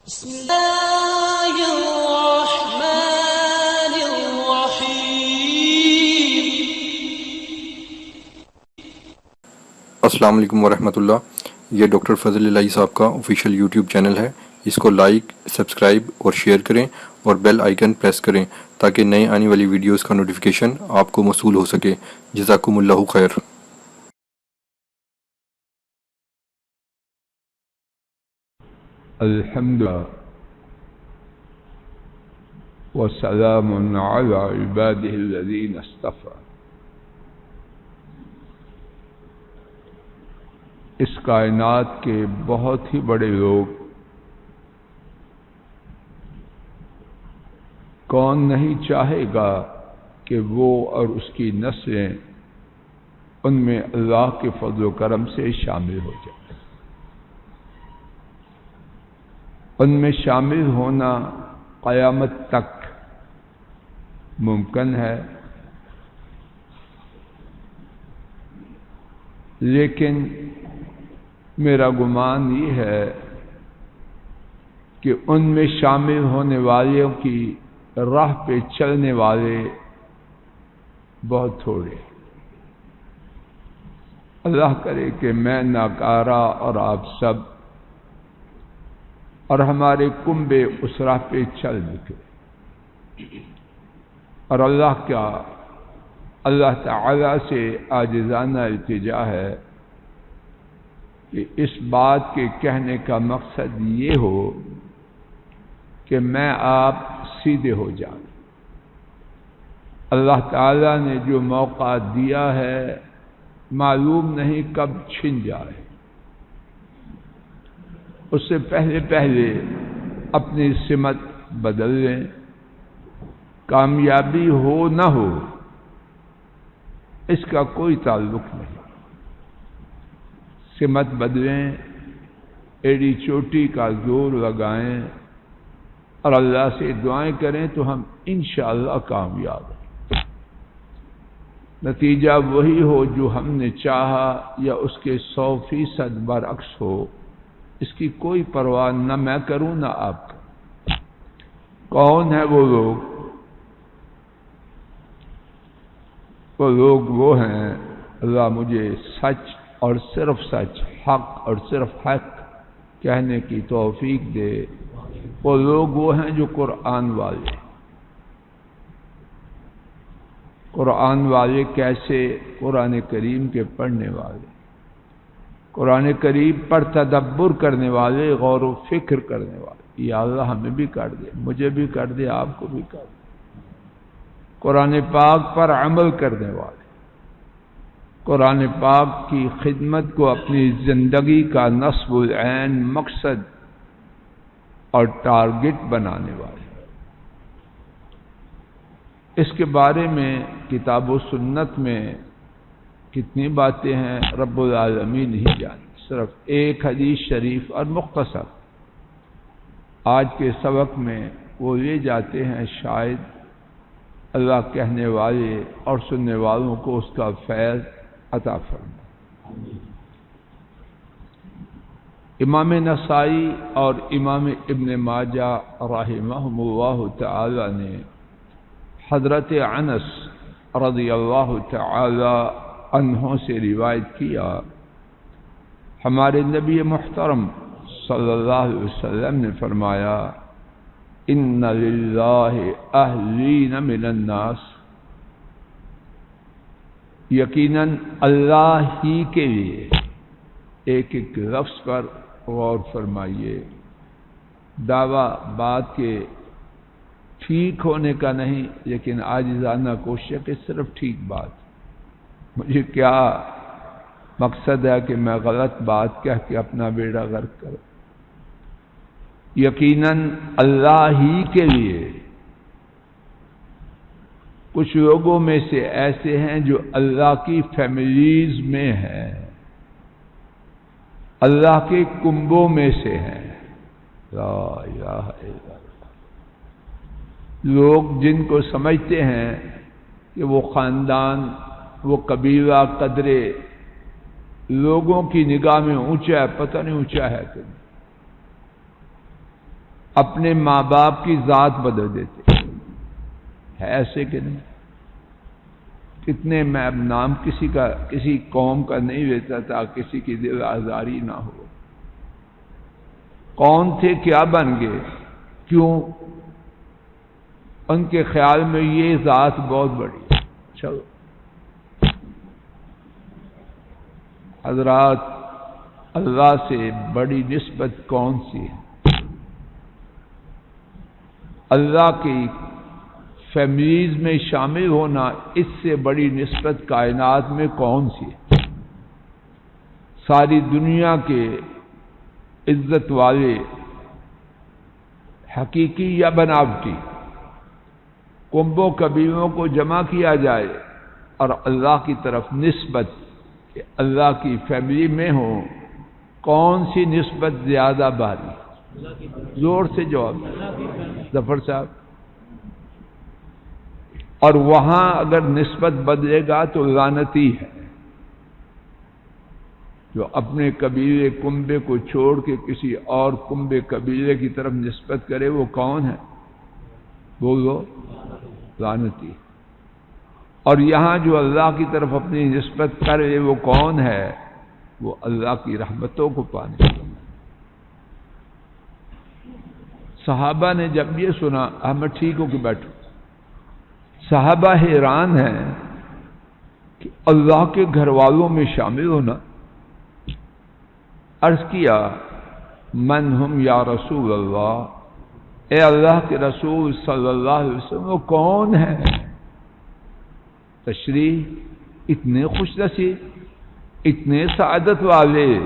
بسم الله الرحمن الرحيم. السلام علیکم ورحمۃ اللہ. یہ ڈاکٹر فضل الہی صاحب کا آفیشیل یوٹیوب چینل ہے. اس کو لائک، سبسکرائب اور شیئر کریں اور بیل آئیکن پریس کریں تاکہ نئے آنے والی ویڈیوز کا نوٹیفیکیشن آپ کو موصول ہو سکے. جزاکم اللہ خیر. الحمد لله وسلام على عباده الذين اصطفى. اس کائنات کے بہت ہی بڑے لوگ کون نہیں چاہے گا کہ وہ اور اس کی نسلیں ان میں اللہ کے فضل و کرم سے شامل ہو جائیں. ان میں شامل ہونا قیامت تک ممکن ہے، لیکن میرا گمان یہ ہے کہ ان میں شامل ہونے والوں کی راہ پہ چلنے والے بہت تھوڑے. اللہ کرے کہ میں ناکارہ اور آپ سب اور ہمارے کنبے اس راہ پہ چل نکلے. اور اللہ تعالی سے عاجزانہ التجا ہے کہ اس بات کے کہنے کا مقصد یہ ہو کہ میں آپ سیدھے ہو جائیں. اللہ تعالی نے جو موقع دیا ہے معلوم نہیں کب چھن جائے. اس سے پہلے اپنی سمت بدل لیں. کامیابی ہو نہ ہو اس کا کوئی تعلق نہیں. سمت بدلیں، ایڑی چوٹی کا زور لگائیں اور اللہ سے دعائیں کریں تو ہم انشاءاللہ کامیاب ہیں. نتیجہ وہی ہو جو ہم نے چاہا یا اس کے 100% برعکس ہو، اس کی کوئی پرواہ نہ میں کروں نہ آپ. کون ہے وہ لوگ؟ وہ ہیں، اللہ مجھے سچ اور صرف سچ، حق اور صرف حق کہنے کی توفیق دے. وہ لوگ وہ ہیں جو قرآن والے. قرآن والے کیسے؟ قرآن کریم کے پڑھنے والے، قرآن کریم پر تدبر کرنے والے، غور و فکر کرنے والے. یا اللہ ہمیں بھی کر دے، مجھے بھی کر دے، آپ کو بھی کر دے. قرآن پاک پر عمل کرنے والے، قرآن پاک کی خدمت کو اپنی زندگی کا نصب العین مقصد اور ٹارگٹ بنانے والے. اس کے بارے میں کتاب و سنت میں کتنی باتیں ہیں رب العالمین ہی جانے. صرف ایک حدیث شریف اور مختصر آج کے سبق میں وہ لے جاتے ہیں. شاید اللہ کہنے والے اور سننے والوں کو اس کا فیض عطا فرمائے. امام نسائی اور امام ابن ماجہ رحمہم اللہ تعالی نے حضرت انس رضی اللہ تعالی عنہ سے روایت کیا، ہمارے نبی محترم صلی اللہ علیہ وسلم نے فرمایا، ان للہ اہلین من الناس، یقیناً اللہ ہی کے لیے. ایک ایک لفظ پر غور فرمائیے. دعویٰ بات کے ٹھیک ہونے کا نہیں، لیکن عاجزانہ کوشش کہ صرف ٹھیک بات. مجھے کیا مقصد ہے کہ میں غلط بات کہہ کے اپنا بیڑا غرق کروں. یقیناً اللہ ہی کے لیے. کچھ لوگوں میں سے ایسے ہیں جو اللہ کی فیملیز میں ہیں، اللہ کے کنبوں میں سے ہیں. لا الہ الا اللہ. لوگ جن کو سمجھتے ہیں کہ وہ خاندان، وہ قبیلہ قدرے لوگوں کی نگاہ میں اونچا ہے، پتہ نہیں اونچا ہے کہ اپنے ماں باپ کی ذات بدل دیتے ہیں۔ ہے ایسے کہ نہیں؟ کتنے میں اب نام کسی قوم کا نہیں لیتا تھا کسی کی دل آزاری نہ ہو۔ کون تھے، کیا بن گئے، کیوں؟ ان کے خیال میں یہ ذات بہت بڑی ہے۔ چلو حضرات، اللہ سے بڑی نسبت کون سی ہے؟ اللہ کی فیملیز میں شامل ہونا، اس سے بڑی نسبت کائنات میں کون سی ہے؟ ساری دنیا کے عزت والے، حقیقی یا بناوٹی، کنب و قبیلوں کو جمع کیا جائے اور اللہ کی طرف نسبت کہ اللہ کی فیملی میں ہو، کون سی نسبت زیادہ بھاری؟ زور سے جواب ظفر صاحب۔ اور وہاں اگر نسبت بدلے گا تو لعنتی ہے۔ جو اپنے قبیلے کنبے کو چھوڑ کے کسی اور کنبے قبیلے کی طرف نسبت کرے وہ کون ہے؟ بولو، لعنتی۔ اور یہاں جو اللہ کی طرف اپنی نسبت کرے وہ کون ہے؟ وہ اللہ کی رحمتوں کو پانے والا۔ صحابہ نے جب یہ سنا، احمد ٹھیک ہو کے بیٹھو، صحابہ حیران ہیں کہ اللہ کے گھر والوں میں شامل ہونا۔ عرض کیا، من ہم یا رسول اللہ، اے اللہ کے رسول صلی اللہ علیہ وسلم، وہ کون ہے؟ تشریح، اتنے خوش نصیب، اتنے سعادت والے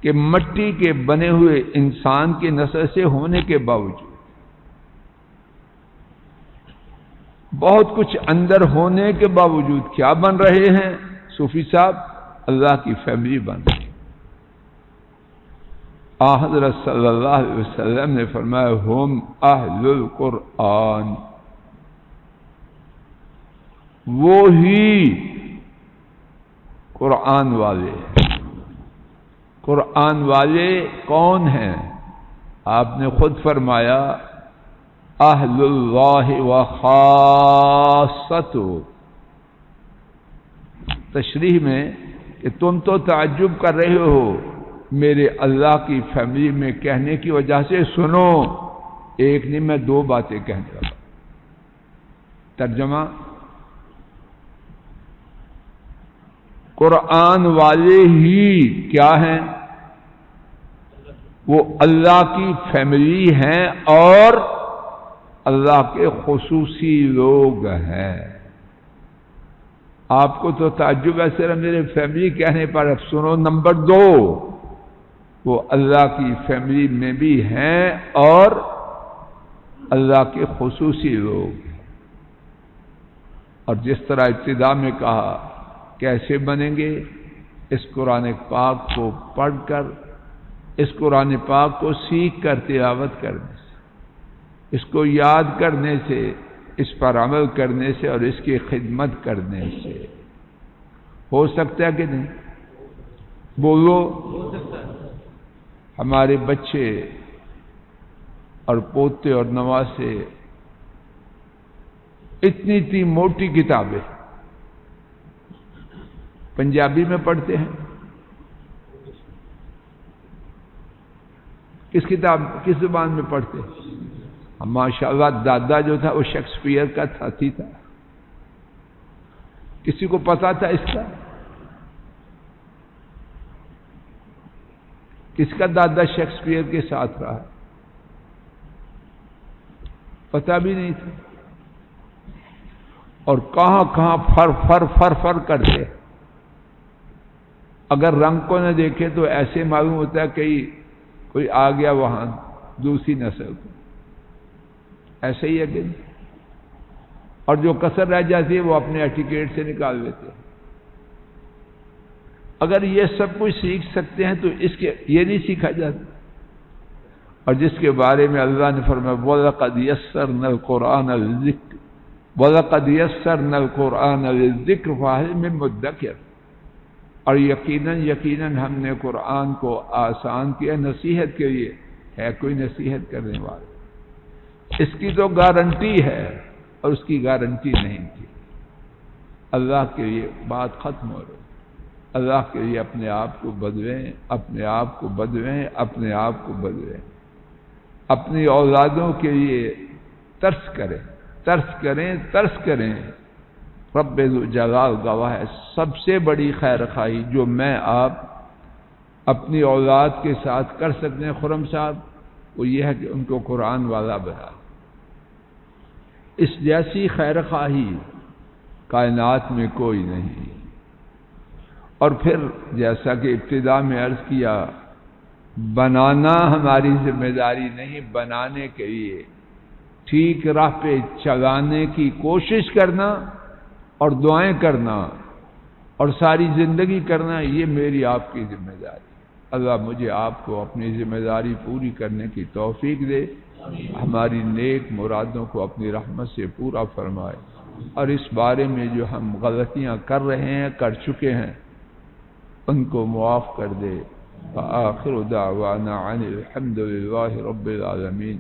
کہ مٹی کے بنے ہوئے انسان کے نسل سے ہونے کے باوجود، بہت کچھ اندر ہونے کے باوجود کیا بن رہے ہیں صوفی صاحب؟ اللہ کی فیملی بن رہے ہیں۔ حضرت صلی اللہ علیہ وسلم نے فرمایا، ہم اہل القرآن، وہی قرآن والے ہیں۔ قرآن والے کون ہیں؟ آپ نے خود فرمایا، اہل اللہ و خاصتہ۔ تشریح میں کہ تم تو تعجب کر رہے ہو میرے اللہ کی فیملی میں کہنے کی وجہ سے، سنو، ایک نہیں میں دو باتیں کہنے لگا۔ ترجمہ، قرآن والے ہی کیا ہیں؟ وہ اللہ کی فیملی ہیں اور اللہ کے خصوصی لوگ ہیں۔ آپ کو تو تعجب ہے صرف میرے فیملی کہنے پر، اب سنو نمبر دو، وہ اللہ کی فیملی میں بھی ہیں اور اللہ کے خصوصی لوگ ہیں۔ اور جس طرح ابتدا میں کہا کیسے بنیں گے، اس قرآن پاک کو پڑھ کر، اس قرآن پاک کو سیکھ کر تلاوت کرنے سے، اس کو یاد کرنے سے، اس پر عمل کرنے سے اور اس کی خدمت کرنے سے ہو سکتا ہے کہ نہیں؟ بولو۔ ہمارے بچے اور پوتے اور نواسے اتنی موٹی کتابیں پنجابی میں پڑھتے ہیں۔ کس زبان میں پڑھتے ہیں؟ ماشاءاللہ دادا جو تھا وہ شیکسپیئر کا ساتھی تھا۔ کسی کو پتا تھا اس کا؟ کس کا دادا شیکسپیئر کے ساتھ رہا؟ پتا بھی نہیں تھا۔ اور کہاں کہاں فر کرتے، اگر رنگ کو نہ دیکھے تو ایسے معلوم ہوتا ہے کہ کوئی آ گیا وہاں دوسری نسل کو، ایسے ہی ہے کہ نہیں؟ اور جو کسر رہ جاتی ہے وہ اپنے ایٹیکیٹ سے نکال لیتے ہیں۔ اگر یہ سب کچھ سیکھ سکتے ہیں تو یہ نہیں سیکھا جاتا؟ اور جس کے بارے میں اللہ نے فرمایا، وَلَقَدْ يَسَّرْنَا الْقُرْآنَ لِلذِّكْرِ وَلَقَدْ يَسَّرْنَا الْقُرْآنَ لِلذِّكْرِ فَهَلْ مِن مُدَّكِرٍ، اور یقیناً ہم نے قرآن کو آسان کیا نصیحت کے لیے، ہے کوئی نصیحت کرنے والا؟ اس کی تو گارنٹی ہے اور اس کی گارنٹی نہیں تھی۔ اللہ کے لیے بات ختم ہو رہی، اللہ کے لیے اپنے آپ کو بدلیں، اپنے آپ کو بدلیں، اپنے آپ کو بدلیں، اپنی اولادوں کے لیے ترس کریں، ترس کریں، ترس کریں۔ رب ذو جلال گواہ ہے، سب سے بڑی خیر خواہی جو میں آپ اپنی اولاد کے ساتھ کر سکتے ہیں خرم صاحب، وہ یہ ہے کہ ان کو قرآن والا بنا۔ اس جیسی خیر خواہی کائنات میں کوئی نہیں۔ اور پھر جیسا کہ ابتدا میں عرض کیا، بنانا ہماری ذمہ داری نہیں، بنانے کے لیے ٹھیک راہ پہ چلانے کی کوشش کرنا اور دعائیں کرنا اور ساری زندگی کرنا، یہ میری آپ کی ذمہ داری۔ اللہ مجھے آپ کو اپنی ذمہ داری پوری کرنے کی توفیق دے، ہماری نیک مرادوں کو اپنی رحمت سے پورا فرمائے، اور اس بارے میں جو ہم غلطیاں کر رہے ہیں، کر چکے ہیں، ان کو معاف کر دے۔ وآخر دعوانا عن الحمد للہ رب العالمین۔